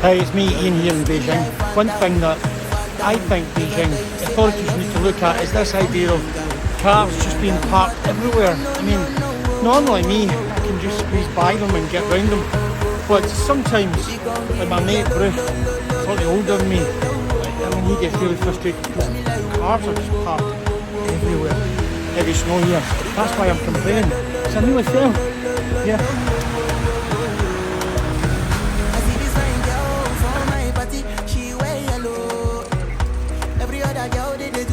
Hi, it's me, Ian, here in Beijing. One thing that I think Beijing authorities need to look at is this idea of cars just being parked everywhere. I mean, normally me, I can just squeeze by them and get round them. But sometimes, like my mate Bruce, slightly older than me, he gets really frustrated because cars are just parked everywhere. Heavy snow here. That's why I'm complaining. Because I nearly fell. Yeah.